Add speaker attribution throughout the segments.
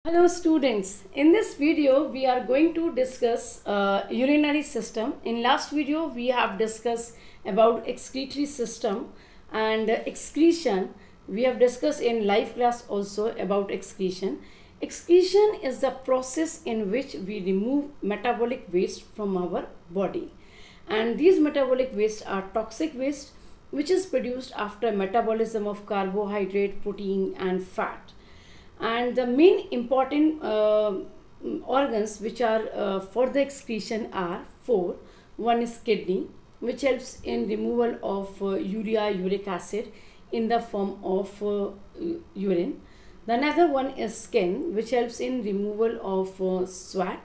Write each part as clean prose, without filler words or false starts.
Speaker 1: Hello students, in this video we are going to discuss urinary system. In last video we have discussed about excretory system and excretion. We have discussed in live class also about excretion. Excretion is the process in which we remove metabolic waste from our body, and these metabolic waste are toxic waste which is produced after metabolism of carbohydrate, protein and fat. And the main important organs which are for the excretion are four. One is kidney, which helps in removal of uric acid in the form of urine. The another one is skin, which helps in removal of sweat.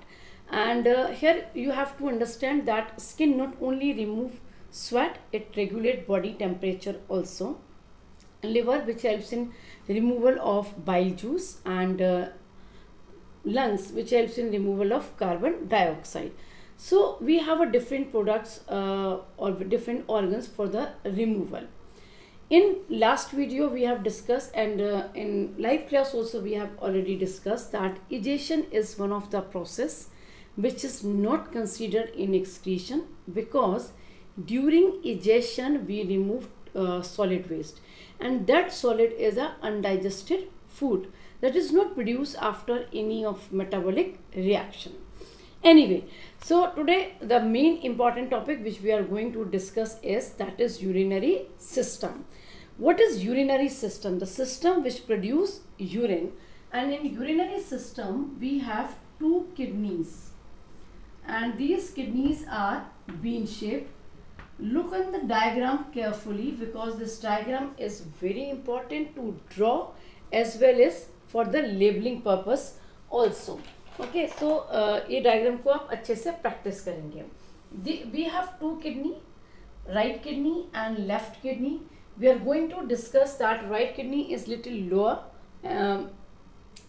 Speaker 1: And here you have to understand that skin not only remove sweat, it regulate body temperature also. Liver, which helps in removal of bile juice, and lungs, which helps in removal of carbon dioxide. So we have a different products or different organs for the removal. In last video we have discussed, and in live class also we have already discussed, that egestion is one of the process which is not considered in excretion, because during egestion we remove solid waste, and that solid is a undigested food that is not produced after any of metabolic reaction. Anyway, so today the main important topic which we are going to discuss is that is urinary system. What is urinary system? The system which produce urine, and in urinary system we have two kidneys, and these kidneys are bean shaped. Look on the diagram carefully, because this diagram is very important to draw as well as for the labeling purpose also. Okay, so ये diagram को आप अच्छे से practice करेंगे. We have two kidney, right kidney and left kidney. We are going to discuss that right kidney is little lower.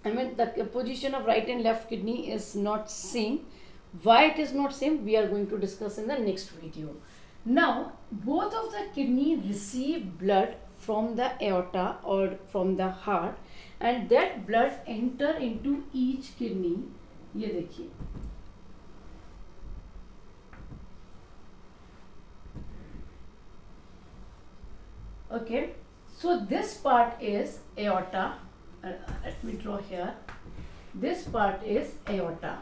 Speaker 1: The position of right and left kidney is not same. Why it is not same, we are going to discuss in the next video. Now, both of the kidney receive blood from the aorta or from the heart, and that blood enter into each kidney. ये देखिए, okay. So this part is aorta. Let me draw here. This part is aorta,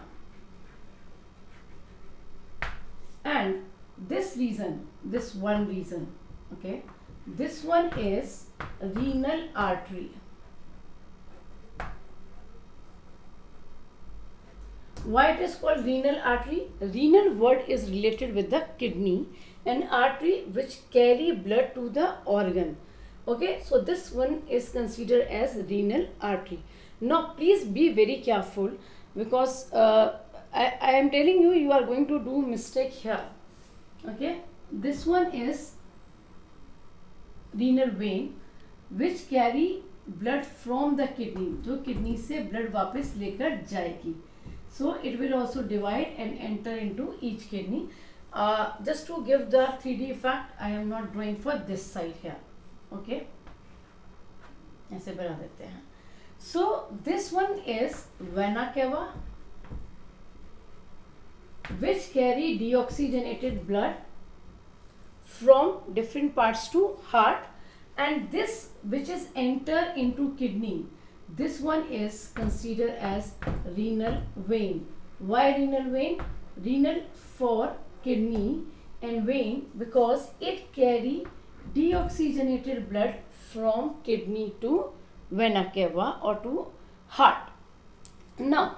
Speaker 1: and this region, this one region, okay, this one is renal artery. Why it is called renal artery? Renal word is related with the kidney, and artery which carry blood to the organ. Okay, so this one is considered as renal artery. Now please be very careful, because I am telling you, you are going to do mistake here. Okay, this one is renal vein which carry blood from the kidney, जो kidney से blood वापस लेकर जाएगी. So it will also divide and enter into each kidney. Just to give the 3D effect, I am not drawing for this side here. Okay, ऐसे बना देते हैं. So this one is vena cava, which carry deoxygenated blood from different parts to heart, and this which is enter into kidney, this one is considered as renal vein. Why renal vein? Renal for kidney and vein because it carry deoxygenated blood from kidney to vena cava or to heart. Now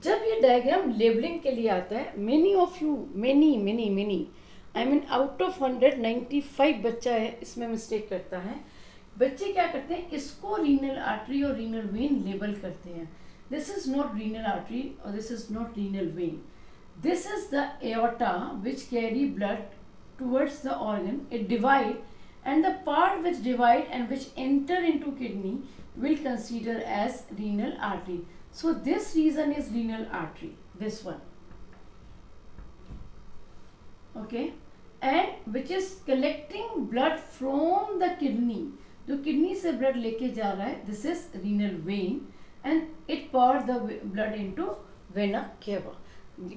Speaker 1: जब ये diagram labelling के लिए आता है, many of you, many I mean out of 195 बच्चा है इसमें mistake करता है. बच्चे क्या करते हैं, इसको रीनल आर्टरी और रीनल वेन लेबल करते हैं. This is not renal artery और this is not renal vein. This is the aorta which carry blood towards the organ. It divide, and the part which divide and which enter into kidney will consider as renal artery. So this region is renal artery, this one, okay, and which is collecting blood from the kidney. जो kidney से blood लेके जा रहा है, this is renal vein, and it poured the blood into vena cava.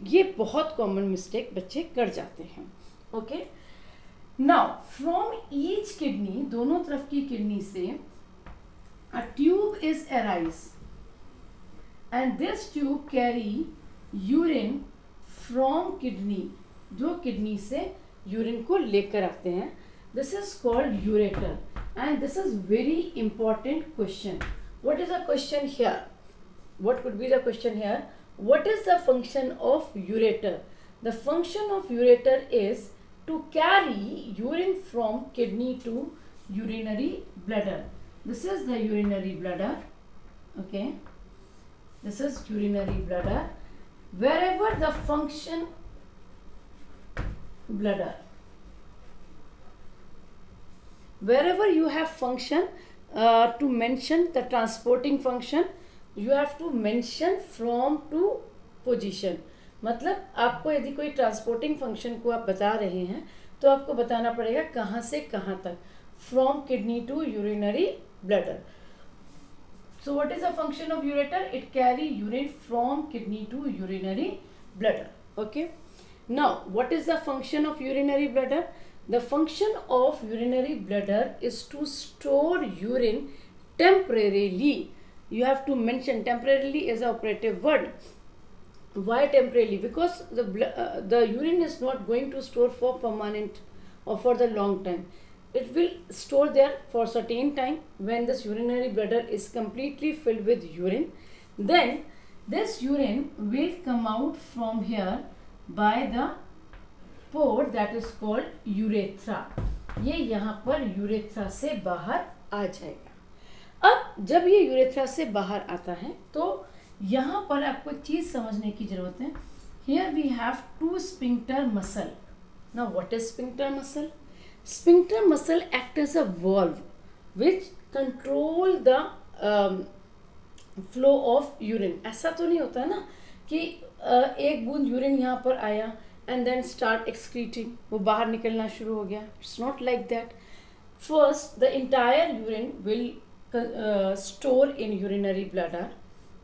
Speaker 1: ये बहुत common mistake बच्चे कर जाते हैं. Okay, now from each kidney, दोनों तरफ की किडनी से a tube is arise and this tube carry urine from kidney, जो किडनी से यूरिन को लेकर आते हैं. This is called ureter and this is very important question. What is the question here? What could be the question here? What is the function of ureter? The function of ureter is to carry urine from kidney to urinary bladder. This is the urinary bladder. Okay, this is urinary bladder. Wherever the function bladder, wherever you have function, to mention the transporting function, you have to mention from to position. मतलब आपको यदि कोई transporting function को आप बता रहे हैं तो आपको बताना पड़ेगा कहाँ से कहाँ तक. From kidney to urinary bladder. So what is the function of ureter? It carry urine from kidney to urinary bladder. Okay. Now what is the function of urinary bladder? The function of urinary bladder is to store urine temporarily. You have to mention temporarily as an operative word. Why temporarily? Because the urine is not going to store for permanent or for the long time. It will store there for certain time. When this urinary bladder is completely filled with urine, then this urine will come out from here by the pore that is called urethra. ये यहाँ पर urethra से बाहर आ जाएगा. अब जब ये urethra से बाहर आता है तो यहाँ पर आपको एक चीज समझने की जरूरत है. Here we have two sphincter muscle. Now what is sphincter muscle? Sphincter muscle act as a valve which control the flow of urine. ऐसा तो नहीं होता ना कि एक बूंद यूरिन यहाँ पर आया and then start excreting, वो बाहर निकलना शुरू हो गया. It's not like that. First the entire urine will store in urinary bladder.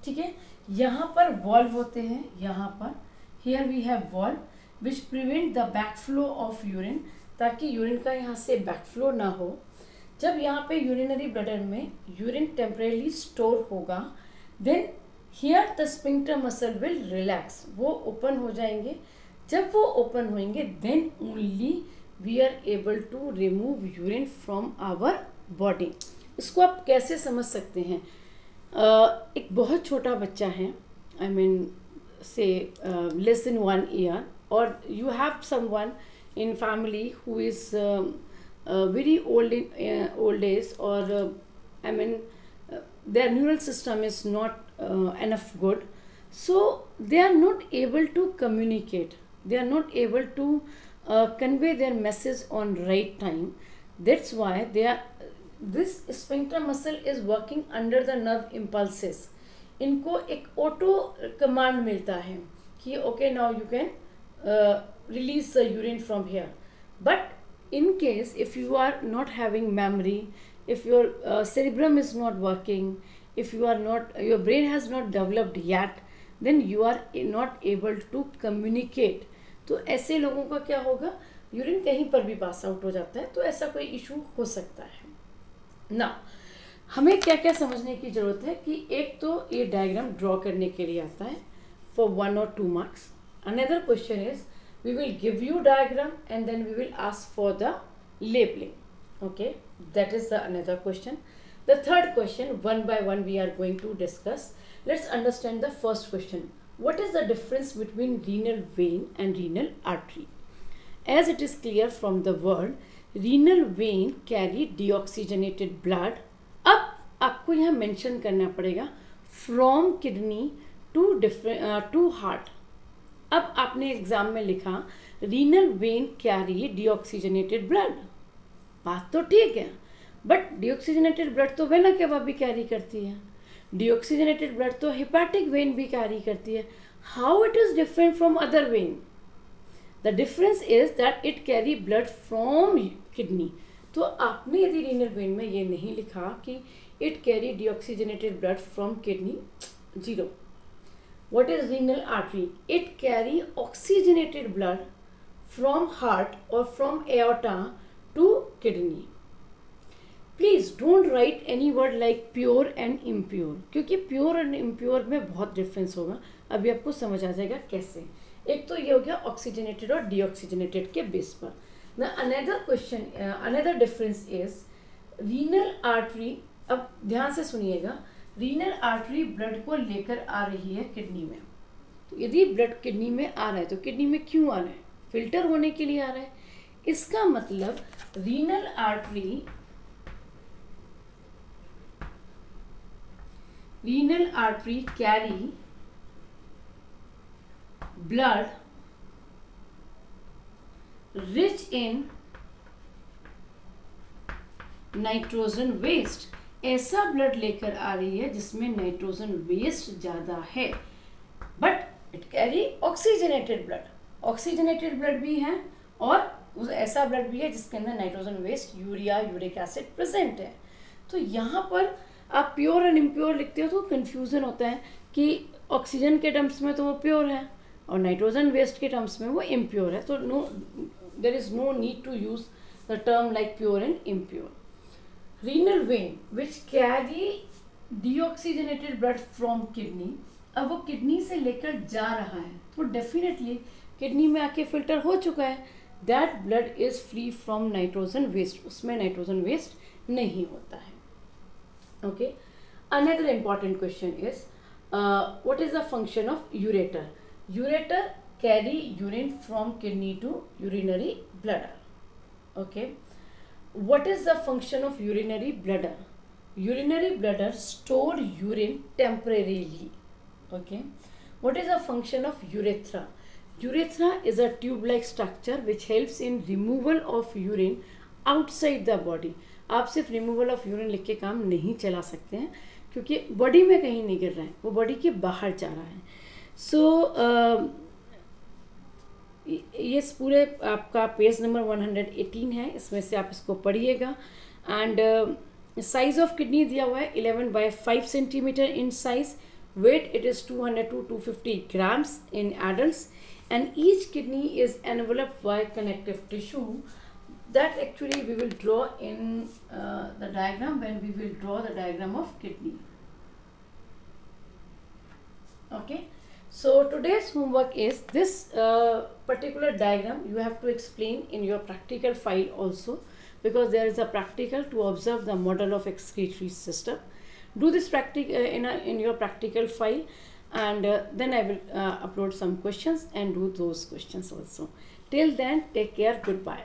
Speaker 1: ठीक है, यहाँ पर वॉल्व होते हैं. यहाँ पर here we have valve which prevent the backflow of urine, ताकि यूरिन का यहाँ से बैकफ्लो ना हो. जब यहाँ पे यूरिनरी ब्लैडर में यूरिन टेम्परेली स्टोर होगा, then here the sphincter muscle will relax, वो ओपन हो जाएंगे. जब वो ओपन होंगे then only we are able to remove urine from our body. इसको आप कैसे समझ सकते हैं? एक बहुत छोटा बच्चा है, I mean say less than 1 year, और you have someone in family who is very old age, और I mean their neural system is not enough good, so they are not able to communicate, they are not able to convey their message on right time. That's why this sphincter muscle is working under the nerve impulses. इनको एक auto command मिलता है कि okay, now you can release the urine from here. But in case if you are not having memory, if your cerebrum is not working, if you are not, your brain has not developed yet, then you are not able to communicate. तो ऐसे लोगों का क्या होगा, urine कहीं पर भी pass out हो जाता है. तो ऐसा कोई इशू हो सकता है ना. हमें क्या क्या समझने की जरूरत है कि एक तो ये डायग्राम ड्रॉ करने के लिए आता है for 1 or 2 marks. Another question is we will give you diagram and then we will ask for the labelling. Okay, that is the another question. The third question, one by one we are going to discuss. Let's understand the first question. What is the difference between renal vein and renal artery? As it is clear from the word, renal vein carry deoxygenated blood. अब आपको यहाँ mention करना पड़ेगा from kidney to heart. अब आपने exam में लिखा renal vein carry deoxygenated blood. बात तो ठीक है, बट डिऑक्सीजनेटेड ब्लड तो वेना केवा भी कैरी करती है, डिऑक्सीजनेटेड ब्लड तो हेपेटिक वेन भी कैरी करती है. How it is different from other when? The difference is that it carry blood from kidney. तो आपने यदि रीनल वेन में ये नहीं लिखा कि it carry deoxygenated blood from kidney. 0. What is renal artery? It carry oxygenated blood from heart or from aorta to kidney. Please don't write any word like pure and impure, क्योंकि pure and impure में बहुत difference होगा. अभी आपको समझ आ जाएगा कैसे. एक तो ये हो गया oxygenated और deoxygenated के बेस पर. Now another question, another difference is renal artery. अब ध्यान से सुनिएगा, renal artery ब्लड को लेकर आ रही है किडनी में. तो यदि ब्लड किडनी में आ रहा है तो किडनी में क्यों आ रहा है? फिल्टर होने के लिए आ रहा है. इसका मतलब renal artery carry blood rich in nitrogen waste. ऐसा ब्लड लेकर आ रही है जिसमें नाइट्रोजन वेस्ट ज़्यादा है, but it carry oxygenated blood. Oxygenated blood भी है और ऐसा ब्लड भी है जिसके अंदर nitrogen waste, urea, uric acid present है. तो यहाँ पर आप प्योर एंड इम्प्योर लिखते हो तो कन्फ्यूज़न होता है कि ऑक्सीजन के टर्म्स में तो वो प्योर है और नाइट्रोजन वेस्ट के टर्म्स में वो इम्प्योर है. तो no, there is no need to use the term like pure and impure. Renal vein which carry deoxygenated blood from kidney. अब वो किडनी से लेकर जा रहा है तो डेफिनेटली किडनी में आके फिल्टर हो चुका है. That blood is free from nitrogen waste. उसमें नाइट्रोजन वेस्ट नहीं होता है. Okay. Another important question is what is the function of ureter. Ureter carry urine from kidney to urinary bladder. Okay. What is the function of urinary bladder? Urinary bladder store urine temporarily. Okay. What is the function of urethra? Urethra is a tube-like structure which helps in removal of urine outside the body. आप सिर्फ removal of urine लिख के काम नहीं चला सकते हैं क्योंकि बॉडी में कहीं नहीं गिर रहा है, वो बॉडी के बाहर जा रहा है. सो ये पूरे आपका पेज नंबर 118 है, इसमें से आप इसको पढ़िएगा. एंड साइज ऑफ किडनी दिया हुआ है 11/5 centimetre in size. Weight it is 200 to 250 grams in adults, and each kidney is enveloped by connective tissue that actually we will draw in the diagram when we will draw the diagram of kidney. Okay. So today's homework is this particular diagram you have to explain in your practical file also, because there is a practical to observe the model of excretory system. Do this in your practical file, and then I will upload some questions and do those questions also. Till then, take care. Goodbye.